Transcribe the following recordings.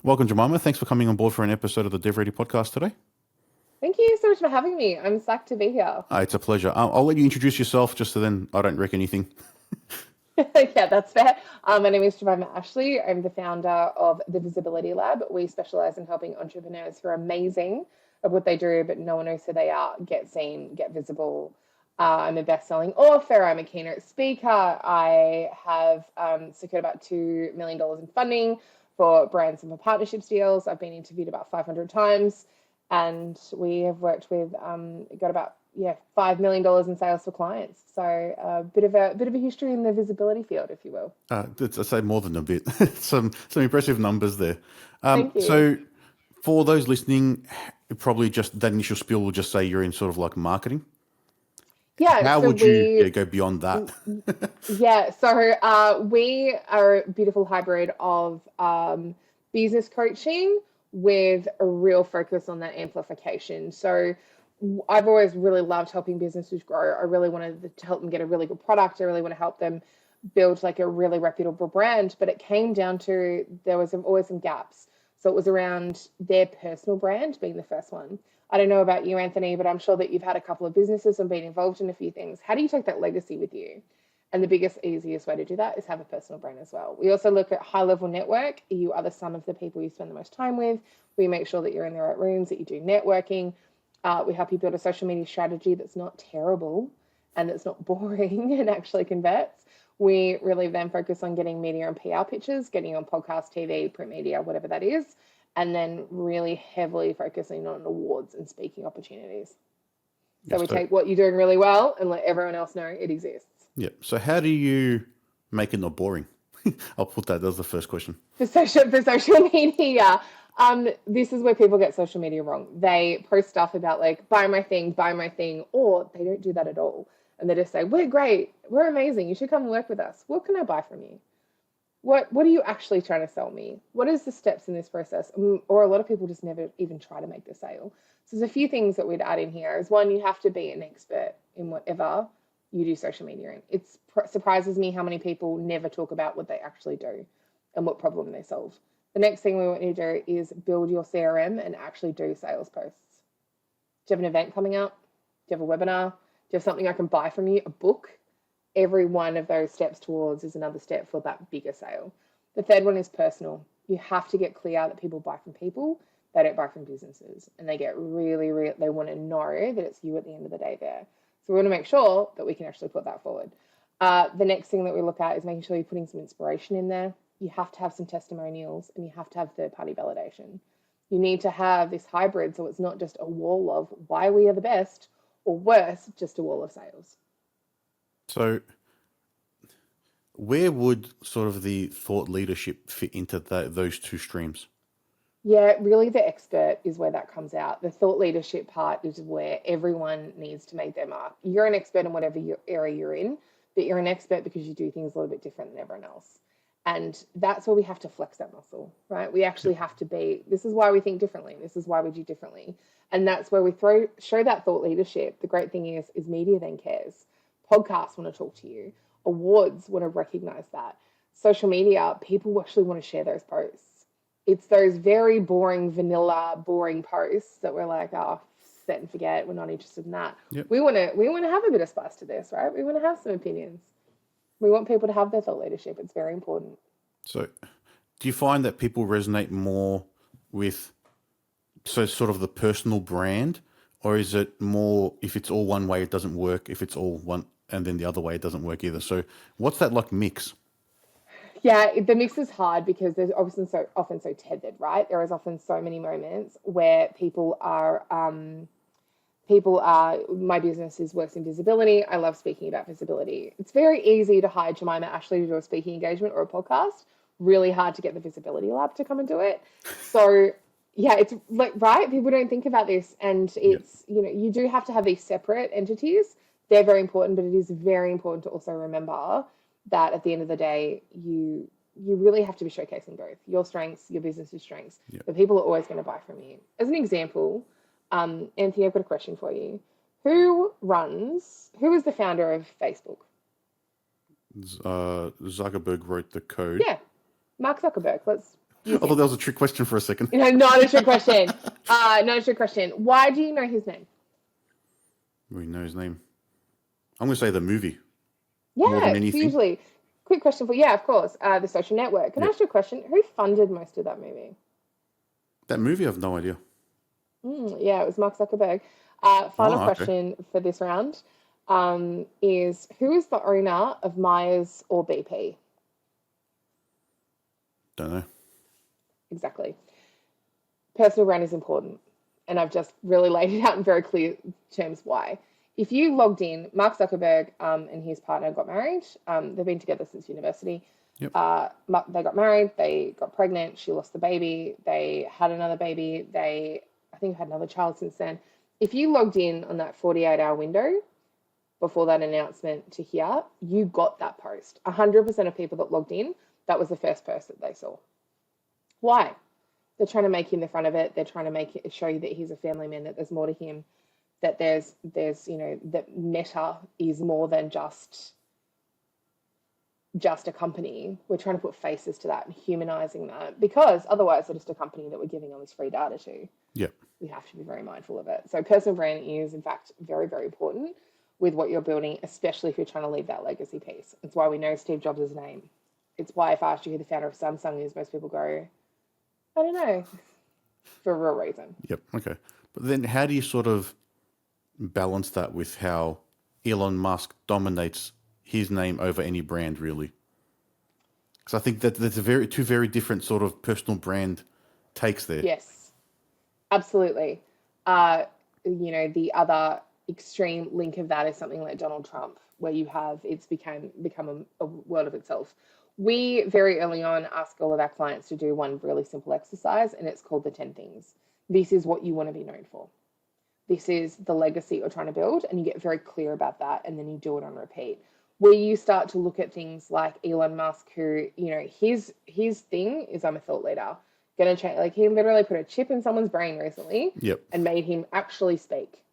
Welcome, Jemimah. Thanks for coming on board for an episode of the DevReady podcast today. Thank you so much for having me. I'm psyched to be here. It's a pleasure. I'll let you introduce yourself just so then I don't wreck anything. Yeah, that's fair. My name is Jemimah Ashleigh. I'm the founder of the Visibility Lab. We specialize in helping entrepreneurs who are amazing at what they do, but no one knows who they are, get seen, get visible. I'm a best-selling author. I'm a keynote speaker. I have secured about $2 million in funding for brands and for partnerships deals. I've been interviewed about 500 times, and we have worked with got about $5 million in sales for clients. So a bit of a history in the visibility field, if you will. I say more than a bit. some impressive numbers there. Thank you. So for those listening, probably just that initial spiel will just say you're in sort of like marketing. Yeah, How so would you we go beyond that? we are a beautiful hybrid of business coaching with a real focus on that amplification. So I've always really loved helping businesses grow. I really wanted to help them get a really good product. I really want to help them build like a really reputable brand. But it came down to there was always some gaps. So it was around their personal brand being the first one. I don't know about you, Anthony, but I'm sure that you've had a couple of businesses and been involved in a few things. How do you take that legacy with you? And the biggest, easiest way to do that is have a personal brand as well. We also look at high level network. You are the sum of the people you spend the most time with. We make sure that you're in the right rooms, that you do networking. We help you build a social media strategy that's not terrible and that's not boring and actually converts. We really then focus on getting media and PR pitches, getting on podcast, TV, print media, whatever that is, and then really heavily focusing on awards and speaking opportunities. So Yes, we take what you're doing really well and let everyone else know it exists. yeah. So how do you make it not boring? I'll put that as the first question. For social media, this is where people get social media wrong. They post stuff about like buy my thing, or they don't do that at all. And they just say, we're great, we're amazing, you should come work with us. What can I buy from you? What are you actually trying to sell me? What is the steps in this process? Or a lot of people just never even try to make the sale. So there's a few things that we'd add in here. Is one, you have to be an expert in whatever you do social media in. It surprises me how many people never talk about what they actually do and what problem they solve. The next thing we want you to do is build your CRM and actually do sales posts. Do you have an event coming up? Do you have a webinar? Do you have something I can buy from you? A book? Every one of those steps towards is another step for that bigger sale. The third one is personal. You have to get clear that people buy from people, they don't buy from businesses. And they get really, they want to know that it's you at the end of the day there. So we want to make sure that we can actually put that forward. The next thing that we look at is making sure you're putting some inspiration in there. You have to have some testimonials and you have to have third-party validation. You need to have this hybrid so it's not just a wall of why we are the best, or worse, just a wall of sales. So where would sort of the thought leadership fit into those two streams? Yeah, really the expert is where that comes out. The thought leadership part is where everyone needs to make their mark. You're an expert in whatever area you're in, but you're an expert because you do things a little bit different than everyone else. And that's where we have to flex that muscle, right? We actually have to be, this is why we think differently. This is why we do differently. And that's where we show that thought leadership. The great thing is media then cares. Podcasts want to talk to you. Awards want to recognize that. Social media, people actually want to share those posts. It's those very boring, vanilla, boring posts that we're like, oh, set and forget. We're not interested in that. Yep. We want to have a bit of spice to this, right? We want to have some opinions. We want people to have their thought leadership. It's very important. So do you find that people resonate more with sort of the personal brand, or is it more if it's all one way it doesn't work, if it's all one and then the other way it doesn't work either? So what's that like mix? Yeah, the mix is hard because there's obviously so often so tethered, right? There is often so many moments where my business is works in visibility. I love speaking about visibility. It's very easy to hire Jemimah Ashleigh to do a speaking engagement or a podcast. Really hard to get the visibility lab to come and do it. So yeah, it's like, right, people don't think about this, and it's you do have to have these separate entities. They're very important, but it is very important to also remember that at the end of the day, you really have to be showcasing both your strengths, your business's strengths. Yep. But people are always going to buy from you. As an example, Anthony, I've got a question for you. Who is the founder of Facebook? Zuckerberg wrote the code. Yeah, Mark Zuckerberg. I thought that was a trick question for a second. Not a trick question. Not a trick question. Why do you know his name? We know his name. I'm going to say the movie. Yeah, More than anything. hugely. Quick question for of course. The Social Network. Can I ask you a question? Who funded most of that movie? That movie, I have no idea. Yeah, it was Mark Zuckerberg. Final question for this round is who is the owner of Myers or BP? Don't know. Exactly. Personal brand is important. And I've just really laid it out in very clear terms why. If you logged in, Mark Zuckerberg and his partner got married. They've been together since university. Yep. They got married. They got pregnant. She lost the baby. They had another baby. I think, had another child since then. If you logged in on that 48-hour window before that announcement to here, you got that post. 100% of people that logged in, that was the first post that they saw. Why? They're trying to make him the front of it. They're trying to make it show you that he's a family man, that there's more to him, that there's that Meta is more than just a company. We're trying to put faces to that and humanizing that, because otherwise they're just a company that we're giving all this free data to. Yep. We have to be very mindful of it. So personal brand is, in fact, very, very important with what you're building, especially if you're trying to leave that legacy piece. It's why we know Steve Jobs' name. It's why if I asked you who the founder of Samsung is, most people go, I don't know, for a real reason. Yep. Okay. But then how do you sort of balance that with how Elon Musk dominates his name over any brand, really? Because I think that there's two very different sort of personal brand takes there. Yes, absolutely. The other extreme link of that is something like Donald Trump, where you have it's become a world of itself. We very early on ask all of our clients to do one really simple exercise, and it's called the 10 things. This is what you want to be known for. This is the legacy you're trying to build, and you get very clear about that, and then you do it on repeat. Where you start to look at things like Elon Musk, who, his thing is I'm a thought leader. Gonna change, like he literally put a chip in someone's brain recently and made him actually speak.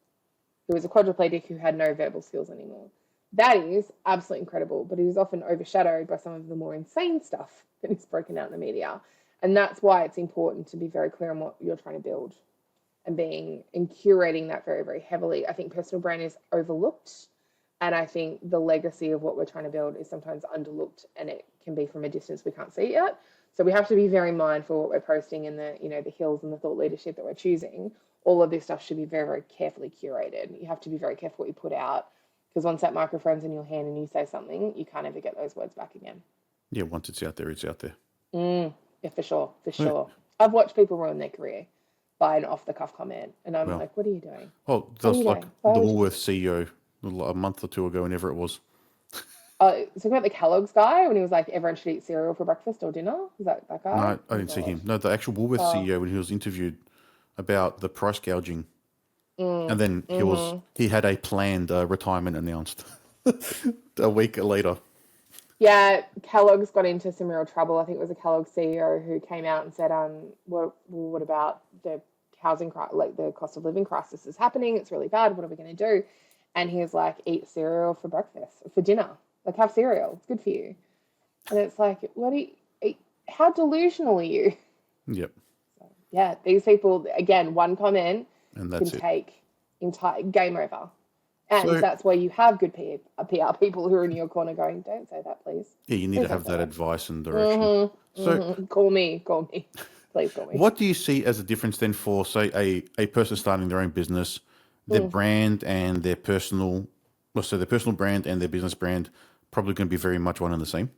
He was a quadriplegic who had no verbal skills anymore. That is absolutely incredible, but it is often overshadowed by some of the more insane stuff that is broken out in the media. And that's why it's important to be very clear on what you're trying to build and curating that very, very heavily. I think personal brand is overlooked. And I think the legacy of what we're trying to build is sometimes underlooked, and it can be from a distance we can't see it yet. So we have to be very mindful of what we're posting and the hills and the thought leadership that we're choosing. All of this stuff should be very, very carefully curated. You have to be very careful what you put out, because once that microphone's in your hand and you say something, you can't ever get those words back again. Yeah, once it's out there, it's out there. Yeah, for sure. I've watched people ruin their career by an off-the-cuff comment, and I'm like, what are you doing? Oh, that was like the Woolworth CEO a month or two ago, whenever it was. Talking about the Kellogg's guy when he was like, everyone should eat cereal for breakfast or dinner. Is that guy? No, I didn't see him. No, the actual Woolworth CEO, when he was interviewed about the price gouging, and then he had a planned retirement announced a week later. Yeah, Kellogg's got into some real trouble. I think it was a Kellogg's CEO who came out and said, what about the housing crisis, like the cost of living crisis is happening. It's really bad. What are we going to do? And he was like, eat cereal for breakfast, for dinner. Like, have cereal. It's good for you. And it's like, how delusional are you? Yep. So, yeah, these people, again, one comment and that's can take entire game over. And that's why you have good PR people who are in your corner going, don't say that, please. Yeah, you need to have that advice and direction. Call me. Please call me. What do you see as a difference then for, say, a person starting their own business, their brand and their personal brand and their business brand probably going to be very much one and the same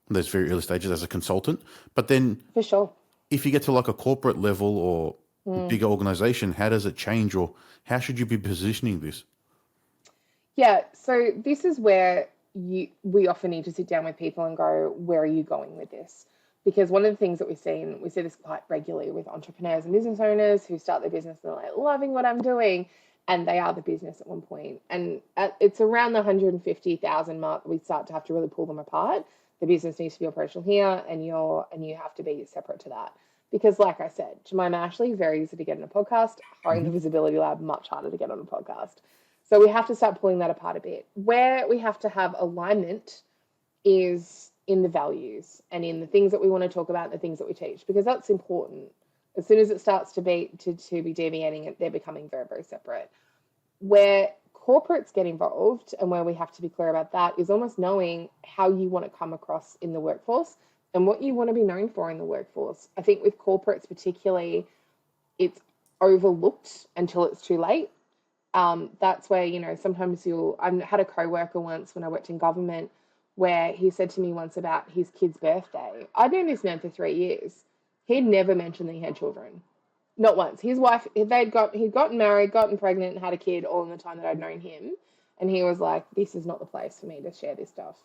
in those very early stages as a consultant. But then for sure, if you get to like a corporate level or bigger organization, how does it change, or how should you be positioning this? Yeah, so this is where we often need to sit down with people and go, where are you going with this? Because one of the things that we see this quite regularly with entrepreneurs and business owners who start their business and they're like, loving what I'm doing, and they are the business at one point. And it's around the 150,000 mark we start to have to really pull them apart. The business needs to be operational here, and you have to be separate to that. Because like I said, Jemimah Ashleigh, very easy to get in a podcast. Hiring the Visibility Lab, much harder to get on a podcast. So we have to start pulling that apart a bit. Where we have to have alignment is in the values and in the things that we want to talk about and the things that we teach, because that's important. As soon as it starts to be deviating, they're becoming very, very separate. Where corporates get involved and where we have to be clear about that is almost knowing how you want to come across in the workforce and what you want to be known for in the workforce. I think with corporates particularly, it's overlooked until it's too late. That's where, sometimes I had a coworker once when I worked in government where he said to me once about his kid's birthday. I'd known this man for 3 years. He'd never mentioned that he had children. Not once. His wife, he'd gotten married, gotten pregnant, and had a kid all in the time that I'd known him. And he was like, this is not the place for me to share this stuff.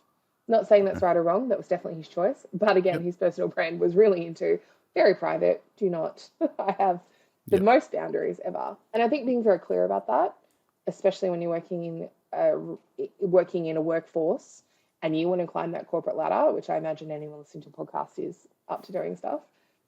Not saying that's right or wrong. That was definitely his choice. But again, his personal brand was really into very private. Do not. I have the most boundaries ever. And I think being very clear about that, especially when you're working in a workforce and you want to climb that corporate ladder, which I imagine anyone listening to a podcast is up to doing stuff,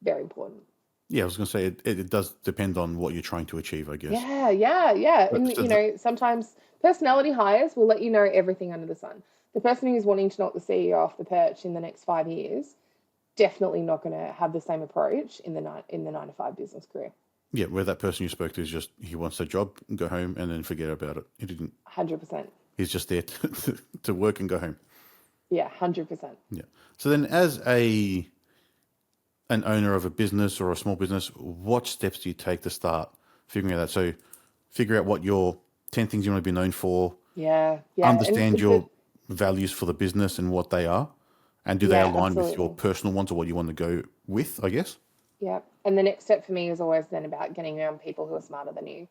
very important. Yeah, I was going to say it does depend on what you're trying to achieve, I guess. Yeah. And, sometimes personality hires will let you know everything under the sun. The person who's wanting to knock the CEO off the perch in the next 5 years, definitely not going to have the same approach in the 9 to 5 business career. Yeah, where that person you spoke to is just, he wants a job, go home, and then forget about it. He didn't. 100%. He's just there to work and go home. Yeah, 100%. Yeah. So then as an owner of a business or a small business, what steps do you take to start figuring out that? So figure out what your 10 things you want to be known for. Yeah. Understand your values for the business and what they are. And do they align with your personal ones or what you want to go with, I guess? Yeah. And the next step for me is always then about getting around people who are smarter than you.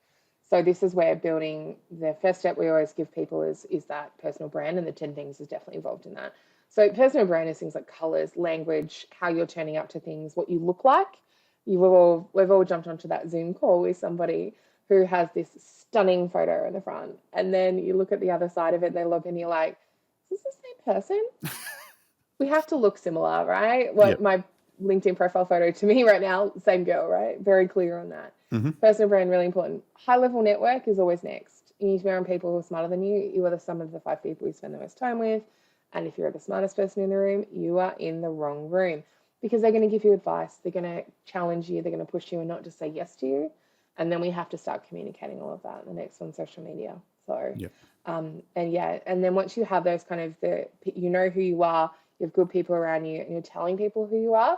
So this is where building, the first step we always give people is that personal brand, and the 10 things is definitely involved in that. So personal brand is things like colors, language, how you're turning up to things, what you look like. We've all jumped onto that Zoom call with somebody who has this stunning photo in the front, and then you look at the other side of it, they look and you're like, is this the same person? We have to look similar, right? My LinkedIn profile photo to me right now, same girl, right? Very clear on that. Mm-hmm. Personal brand, really important. High level network is always next. You need to be around people who are smarter than you. You are the sum of the 5 people you spend the most time with. And if you're the smartest person in the room, you are in the wrong room, because they're going to give you advice. They're going to challenge you. They're going to push you and not just say yes to you. And then we have to start communicating all of that. The next one, social media. So, and then once you have those kind of you know who you are, you have good people around you, and you're telling people who you are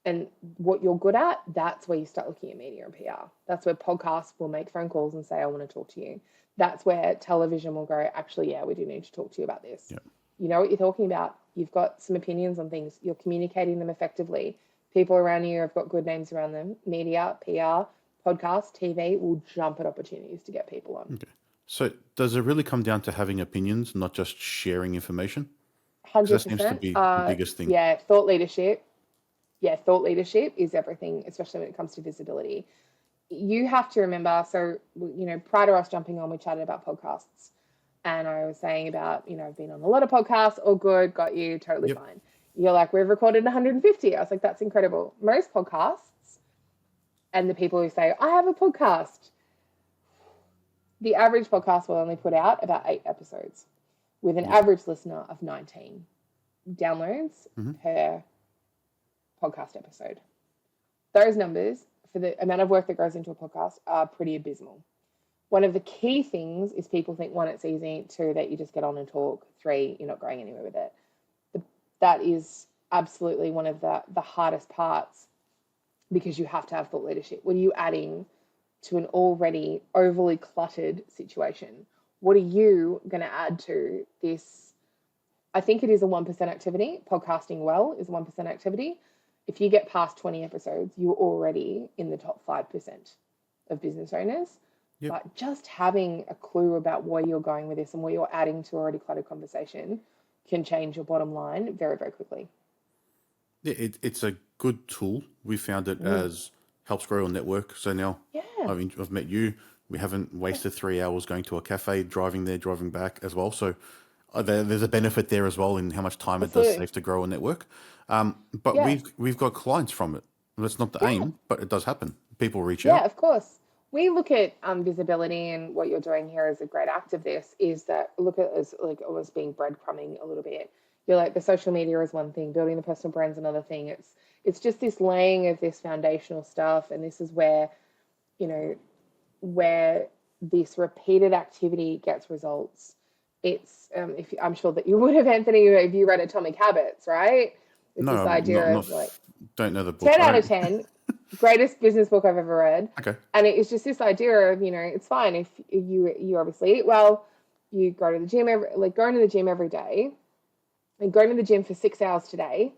and what you're good at, that's where you start looking at media and PR. That's where podcasts will make phone calls and say, I want to talk to you. That's where television will go, actually, we do need to talk to you about this. Yep. You know what you're talking about. You've got some opinions on things. You're communicating them effectively. People around you have got good names around them. Media, PR, podcast, TV will jump at opportunities to get people on. Okay. So does it really come down to having opinions, not just sharing information? 100%. That seems to be the biggest thing. Yeah, thought leadership. Yeah, thought leadership is everything, especially when it comes to visibility. You have to remember, so, prior to us jumping on, we chatted about podcasts. And I was saying about, I've been on a lot of podcasts, all good, got you, totally fine. You're like, we've recorded 150. I was like, that's incredible. Most podcasts, and the people who say, I have a podcast, the average podcast will only put out about 8 episodes with an average listener of 19 downloads per podcast episode. Those numbers for the amount of work that goes into a podcast are pretty abysmal. One of the key things is people think, 1, it's easy, 2, that you just get on and talk, 3, you're not going anywhere with it. That is absolutely one of the hardest parts, because you have to have thought leadership. What are you adding to an already overly cluttered situation? What are you going to add to this? I think it is a 1% activity. Podcasting well is a 1% activity. If you get past 20 episodes, you're already in the top 5% of business owners. Yep. But just having a clue about where you're going with this and what you're adding to already cluttered conversation can change your bottom line very, very quickly. Yeah, it's a good tool. We found it as helps grow our network. So now I've met you. We haven't wasted 3 hours going to a cafe, driving there, driving back as well. So there's a benefit there as well in how much time it does save to grow a network. But we've got clients from it. That's not the aim, but it does happen. People reach out. Yeah, of course. we look at visibility, and what you're doing here as a great act of this is that look at it as like almost being breadcrumbing a little bit. You're like, the social media is one thing, building the personal brand's another thing. It's just this laying of this foundational stuff, and this is where, you know, where this repeated activity gets results. It's if I'm sure that you would have, Anthony, if you read Atomic Habits, right? It's No, this I'm idea not of like don't know the book. 10 out of 10, greatest business book I've ever read. Okay. And it's just this idea of, it's fine if you obviously eat well, you go to the gym going to the gym every day, and going to the gym for 6 hours today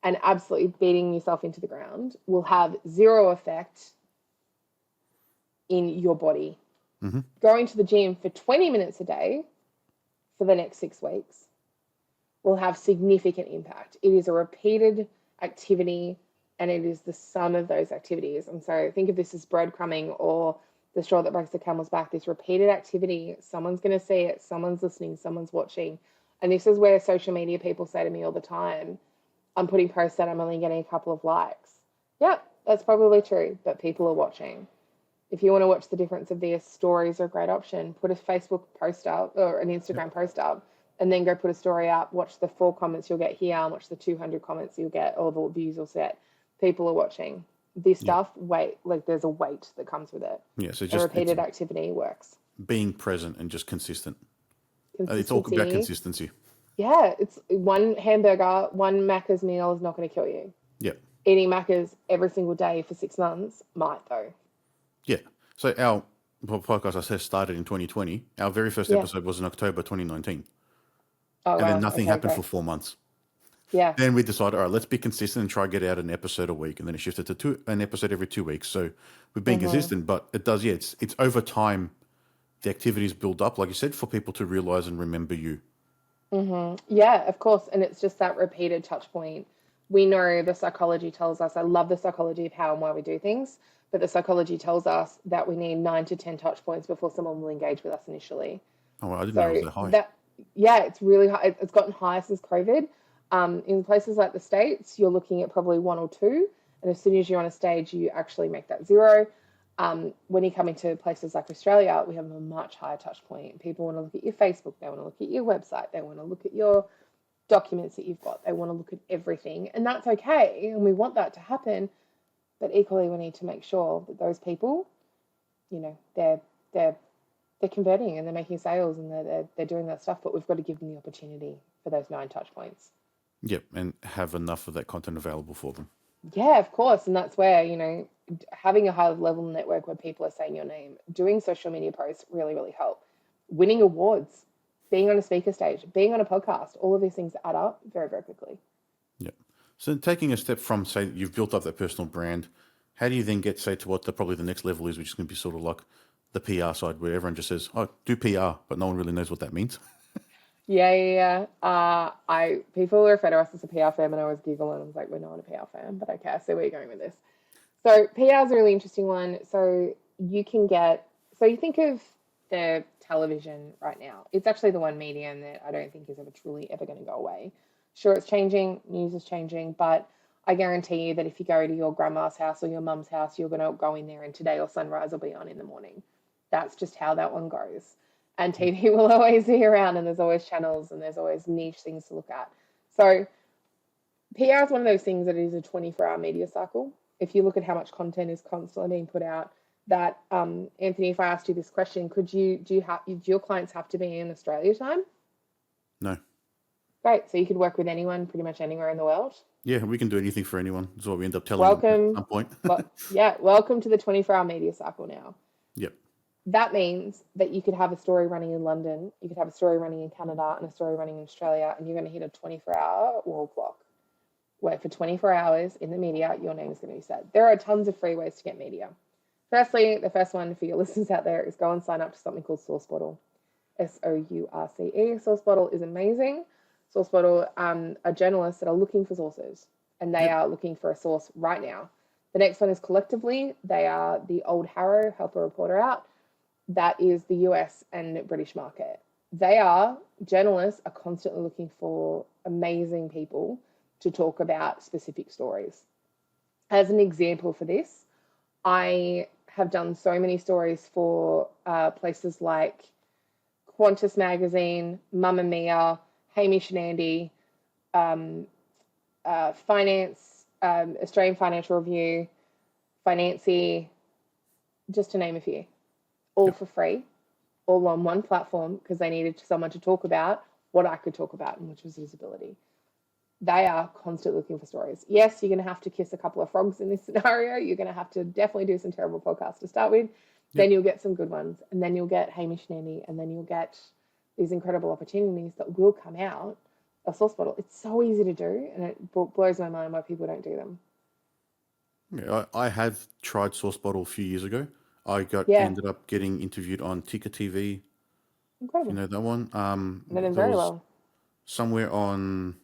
and absolutely beating yourself into the ground will have zero effect in your body. Mm-hmm. Going to the gym for 20 minutes a day for the next 6 weeks will have significant impact. It is a repeated activity, and it is the sum of those activities. And so think of this as breadcrumbing, or the straw that breaks the camel's back, this repeated activity. Someone's going to see it, someone's listening, someone's watching. And this is where social media people say to me all the time, I'm putting posts that I'm only getting a couple of likes. Yep, that's probably true, but people are watching. If you want to watch the difference of this, stories are a great option. Put a Facebook post up or an Instagram post up, and then go put a story up. Watch the 4 comments you'll get here, and watch the 200 comments you'll get, or the views you'll get. People are watching. This stuff, there's a weight that comes with it. Yeah, so A just repeated activity works. being present and just consistent. It's Consistency. all about consistency. Yeah, it's one hamburger, one Macca's meal is not going to kill you. Yeah. Eating Macca's every single day for 6 months might, though. Yeah. So our podcast, I said, started in 2020. Our very first episode was in October 2019. Oh, and wow. then nothing happened for 4 months. Yeah. Then we decided, all right, let's be consistent and try to get out an episode a week. And then it shifted to an episode every 2 weeks. So we've been consistent, but it does, it's over time, the activities build up, like you said, for people to realize and remember you. Yeah, of course. And it's just that repeated touch point. We know the psychology tells us, I love the psychology of how and why we do things, but the psychology tells us that we need 9 to 10 touch points before someone will engage with us initially. Oh, well, I didn't know it was that high. It's really high. It's gotten higher since COVID. In places like the States, you're looking at probably 1 or 2. And as soon as you're on a stage, you actually make that 0. When you come into places like Australia, we have a much higher touch point. People want to look at your Facebook. They want to look at your website. They want to look at your documents that you've got. They want to look at everything. And that's okay. And we want that to happen. But equally, we need to make sure that those people, they're converting and they're making sales and they're doing that stuff. But we've got to give them the opportunity for those 9 touch points. Yep, and have enough of that content available for them. Yeah, of course. And that's where, having a high level network where people are saying your name, doing social media posts really, really help. Winning awards, being on a speaker stage, being on a podcast, all of these things add up very, very quickly. Yep. So taking a step from, say, you've built up that personal brand, how do you then get, say, to what probably the next level is, which is going to be sort of like the PR side, where everyone just says, oh, do PR, but no one really knows what that means? Yeah. People refer to us as a PR firm, and I always giggle and I was like, we're not a PR firm, but okay, I see where you're going with this. So PR is a really interesting one. So you think of the television right now. It's actually the one medium that I don't think is truly ever going to go away. Sure, it's changing, news is changing, but I guarantee you that if you go to your grandma's house or your mum's house, you're going to go in there and Today or Sunrise will be on in the morning. That's just how that one goes. And TV will always be around, and there's always channels and there's always niche things to look at. So PR is one of those things that is a 24-hour media cycle. If you look at how much content is constantly being put out, that Anthony, if I asked you this question, do your clients have to be in Australia time? No. Great. So you could work with anyone, pretty much anywhere in the world. Yeah, we can do anything for anyone. That's what we end up telling them at some point. Welcome to the 24-hour media cycle now. Yep. That means that you could have a story running in London, you could have a story running in Canada, and a story running in Australia, and you're going to hit a 24-hour wall clock. Where for 24 hours in the media, your name is going to be said. There are tons of free ways to get media. Firstly, the first one for your listeners out there is go and sign up to something called SourceBottle. SOURCE. SourceBottle is amazing. SourceBottle are journalists that are looking for sources, and they are looking for a source right now. The next one is Collectively. They are the old Harrow, help a reporter out. That is the US and British market. Journalists are constantly looking for amazing people to talk about specific stories. As an example for this, I have done so many stories for places like Qantas Magazine, Mamma Mia, Hamish and Andy, Finance, Australian Financial Review, Financy, just to name a few, all for free, all on one platform because they needed someone to talk about what I could talk about, and which was usability. They are constantly looking for stories. Yes, you're going to have to kiss a couple of frogs in this scenario. You're going to have to definitely do some terrible podcasts to start with. Then you'll get some good ones, and then you'll get Hamish and Andy, and then you'll get these incredible opportunities that will come out of Source Bottle. It's so easy to do, and it blows my mind why people don't do them. Yeah, I have tried Source Bottle a few years ago. I ended up getting interviewed on Ticker TV. Incredible. You know that one? They did there very was well. somewhere on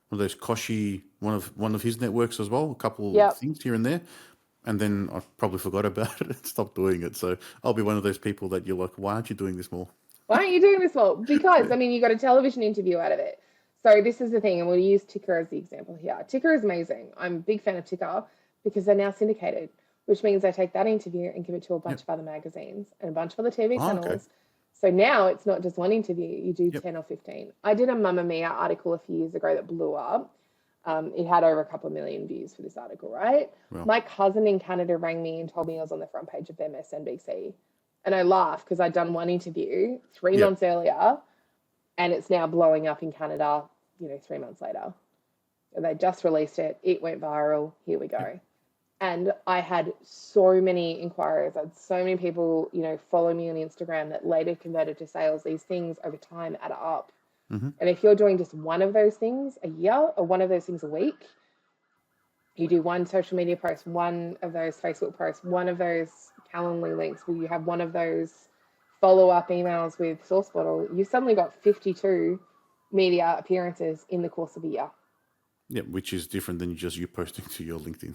one of those Koshi, one of his networks as well, a couple things here and there. And then I probably forgot about it and stopped doing it. So I'll be one of those people that you're like, why aren't you doing this more? Why aren't you doing this more? Because, I mean, you got a television interview out of it. So this is the thing, and we'll use Ticker as the example here. Ticker is amazing. I'm a big fan of Ticker because they're now syndicated, which means they take that interview and give it to a bunch of other magazines and a bunch of other TV channels. Okay. So now it's not just one interview. You do 10 or 15. I did a Mamma Mia article a few years ago that blew up. It had over a couple of million views for this article, right? Well, my cousin in Canada rang me and told me I was on the front page of MSNBC. And I laughed because I'd done one interview 3 months earlier, and it's now blowing up in Canada, 3 months later. They just released it. It went viral. Here we go. And I had so many inquiries. I had so many people, follow me on Instagram that later converted to sales. These things over time add up. Mm-hmm. And if you're doing just one of those things a year or one of those things a week, you do one social media post, one of those Facebook posts, one of those Calendly links, where you have one of those follow-up emails with Source Bottle, you suddenly got 52 media appearances in the course of a year. Yeah, which is different than just you posting to your LinkedIn.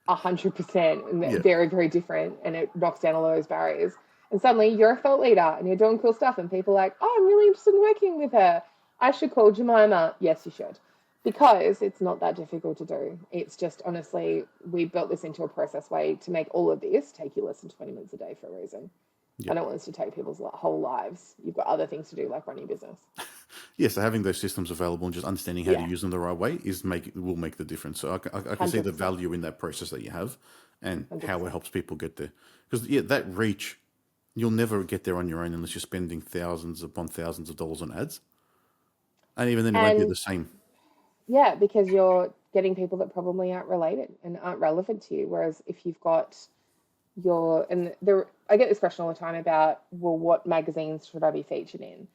100%. Very, very different. And it knocks down all those barriers. And suddenly you're a thought leader and you're doing cool stuff, and people are like, oh, I'm really interested in working with her. I should call Jemimah. Yes, you should. Because it's not that difficult to do. It's just, honestly, we built this into a process way to make all of this take you less than 20 minutes a day for a reason. Yep. I don't want this to take people's whole lives. You've got other things to do, like running a business. Yeah, so having those systems available and just understanding how to use them the right way will make the difference. So I can see the value in that process that you have and 100%. How it helps people get there. Because, that reach, you'll never get there on your own unless you're spending thousands upon thousands of dollars on ads. And even then, it won't be the same. Yeah, because you're getting people that probably aren't related and aren't relevant to you. Whereas if you've got I get this question all the time about, well, what magazines should I be featured in?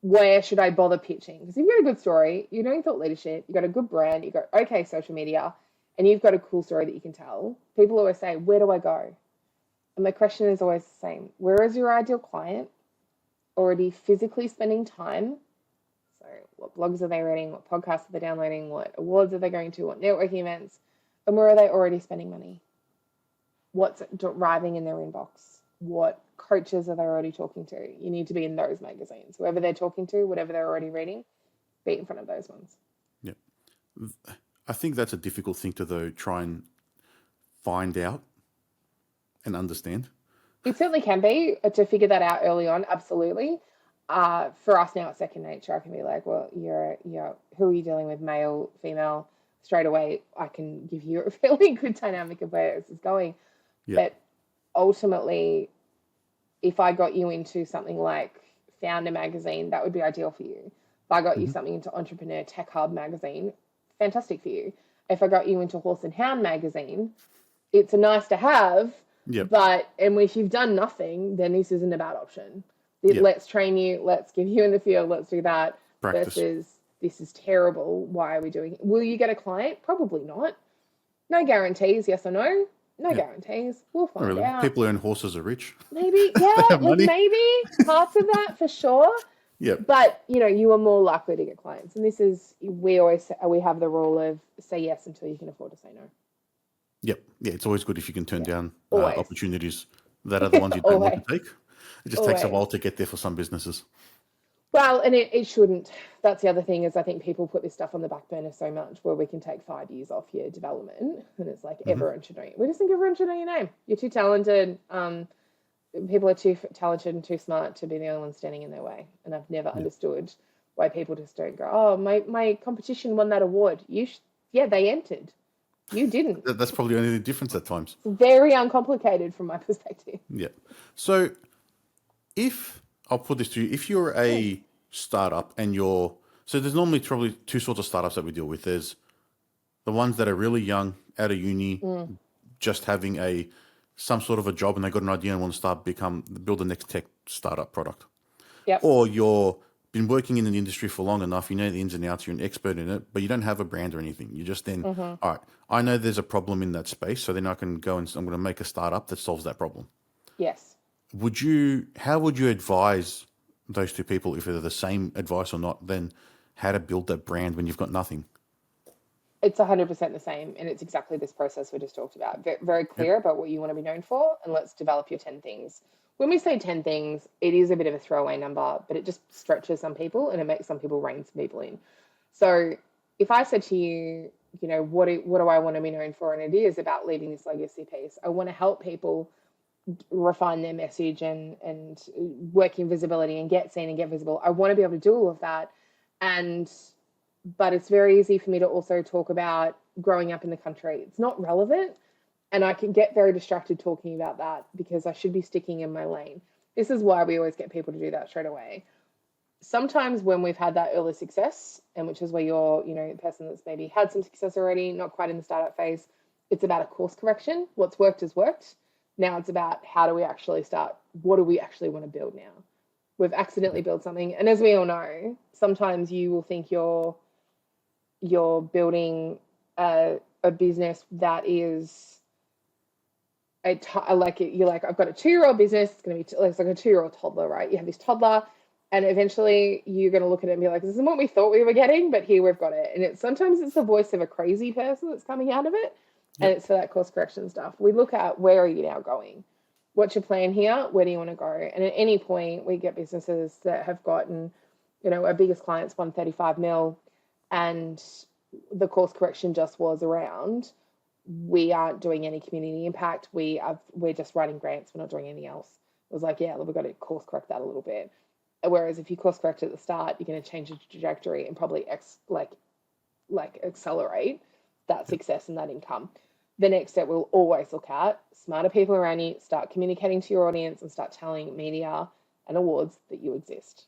Where should I bother pitching? Because if you've got a good story, you're doing thought leadership, you've got a good brand, you've got okay social media, and you've got a cool story that you can tell, people always say, where do I go? And my question is always the same. Where is your ideal client already physically spending time? So what blogs are they reading? What podcasts are they downloading? What awards are they going to? What networking events? And where are they already spending money? What's driving in their inbox? What coaches are they already talking to? You need to be in those magazines. Whoever they're talking to, whatever they're already reading, be in front of those ones. Yeah. I think that's a difficult thing to try and find out and understand. It certainly can be to figure that out early on. Absolutely. For us now, it's second nature. I can be like, well, you're who are you dealing with, male, female? Straight away, I can give you a fairly good dynamic of where this is going. Yeah. But ultimately, if I got you into something like Founder magazine, that would be ideal for you. If I got you something into Entrepreneur Tech Hub magazine, fantastic for you. If I got you into Horse and Hound magazine, it's a nice to have. Yep. But if you've done nothing, then this isn't a bad option. Let's train you. Let's give you in the field. Let's do that. Practice. Versus this is terrible. Why are we doing it? Will you get a client? Probably not. No guarantees. Yes or no? No guarantees. We'll find out. People who own horses are rich. Maybe, yeah, maybe parts of that for sure. Yeah. But you are more likely to get clients, and this is we have the rule of say yes until you can afford to say no. Yep. Yeah, it's always good if you can turn down opportunities that are the ones you don't want to take. It just takes a while to get there for some businesses. Well, and it shouldn't. That's the other thing is I think people put this stuff on the back burner so much where we can take 5 years off your development, and it's like Hmm. everyone should know you. We just think everyone should know your name. You're too talented. People are too talented and too smart to be the only one standing in their way. And I've never Yeah. understood why people just don't go, oh, my competition won that award. Yeah, they entered. You didn't. That's probably the only difference at times. It's very uncomplicated from my perspective. Yeah. So if I'll put this to you, if you're Mm, a startup and so there's normally probably two sorts of startups that we deal with. There's the ones that are really young, out of uni, mm, just having some sort of a job, and they got an idea and want to build the next tech startup product. yep. Or you're been working in the industry for long enough, you know the ins and outs, you're an expert in it, but you don't have a brand or anything. You just then, Hmm. all right, I know there's a problem in that space, so then I can go and I'm going to make a startup that solves that problem. Yes. How would you advise those two people, if they're the same advice or not, then how to build that brand when you've got nothing? It's 100% the same. And it's exactly this process we just talked about. Very Yep. clear about what you want to be known for. And let's develop your 10 things. When we say 10 things, it is a bit of a throwaway number, but it just stretches some people and it makes some people rein some people in. So if I said to you, what do I want to be known for? And it is about leaving this legacy piece. I want to help people refine their message and work in visibility and get seen and get visible. I want to be able to do all of that. And but it's very easy for me to also talk about growing up in the country. It's not relevant, and I can get very distracted talking about that because I should be sticking in my lane. This is why we always get people to do that straight away. Sometimes when we've had that early success, and which is where you're, the person that's maybe had some success already, not quite in the startup phase, it's about a course correction. What's worked has worked. Now it's about how do we actually start? What do we actually want to build now? We've accidentally built something, and as we all know, sometimes you will think you're building a business that is you're like, I've got a 2-year-old business. It's going to be it's like a 2-year-old toddler, right? You have this toddler, and eventually you're going to look at it and be like, this isn't what we thought we were getting, but here we've got it. And sometimes it's the voice of a crazy person that's coming out of it, and Yep. it's for that course correction stuff. We look at, where are you now going? What's your plan here? Where do you want to go? And at any point, we get businesses that have gotten, our biggest clients won 35 mil, and the course correction just was around, we aren't doing any community impact. We're just writing grants. We're not doing anything else. It was like, yeah, we've got to course correct that a little bit. Whereas if you course correct at the start, you're going to change the trajectory and probably accelerate that success and that income. The next step we'll always look at, smarter people around you, start communicating to your audience and start telling media and awards that you exist.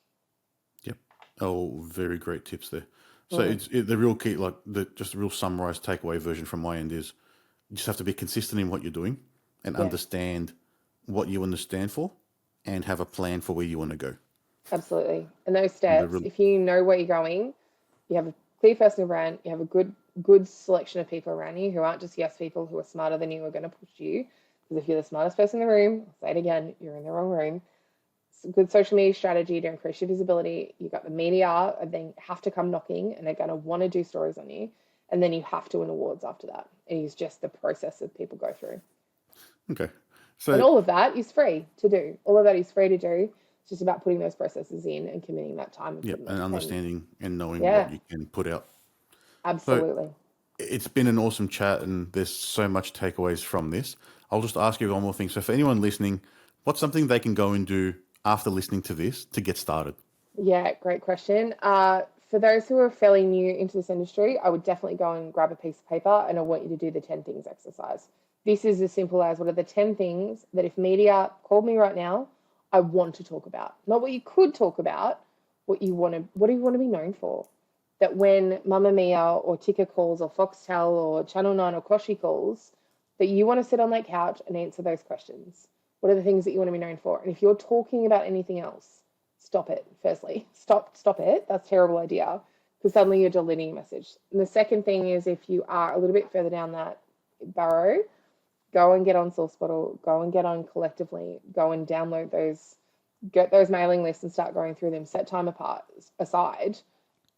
Yep. Oh, very great tips there. So Mm, the real key, like just the real summarized takeaway version from my end is you just have to be consistent in what you're doing and yes, understand what you understand for and have a plan for where you want to go. absolutely. And those And the steps, real, if you know where you're going, you have a clear personal brand, you have a good selection of people around you who aren't just yes people who are smarter than you who are going to push you. Because if you're the smartest person in the room, I'll say it again, you're in the wrong room. Good social media strategy to increase your visibility. You got the media, and then have to come knocking, and they're going to want to do stories on you, and then you have to win awards after that. It is just the process that people go through, okay. and So, all of that is free to do. All of that is free to do. It's just about putting those processes in and committing that time and yep, putting and those pen. understanding and knowing what Yeah, you can put out. So, absolutely. it's been an awesome chat, and there's so much takeaways from this. I'll just ask you one more thing. So, for anyone listening, what's something they can go and do after listening to this to get started? Yeah, great question. For those who are fairly new into this industry, I would definitely go and grab a piece of paper and I want you to do the 10 things exercise. This is as simple as, what are the 10 things that if media called me right now, I want to talk about? Not what you could talk about, what do you want to be known for? That when Mamma Mia or Ticker calls or Foxtel or Channel 9 or Koshi calls, that you want to sit on that couch and answer those questions. What are the things that you want to be known for? And if you're talking about anything else, stop it. Firstly, stop it. That's a terrible idea, because suddenly you're deleting a message. And the second thing is, if you are a little bit further down that barrow, go and get on SourceBottle, go and get on Collectively, go and download those, get those mailing lists and start going through them. Set time aside,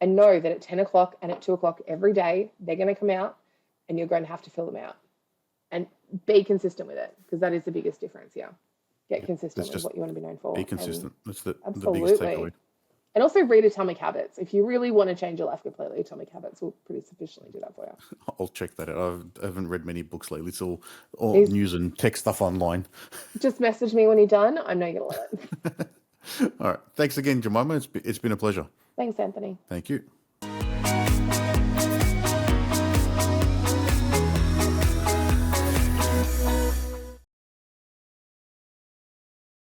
and know that at 10 o'clock and at 2 o'clock every day they're going to come out, and you're going to have to fill them out. And be consistent with it, because that is the biggest difference here. Get Yep. consistent It's with just what you want to be known be for. And consistent. That's the biggest absolutely. takeaway. And also read Atomic Habits. If you really want to change your life completely, Atomic Habits will pretty sufficiently do that for you. I'll check that out. I haven't read many books lately. It's all These, news and tech stuff online. just message me when you're done. I know you're going to love it. All right. Thanks again, Jemimah. It's been a pleasure. Thanks, Anthony. Thank you.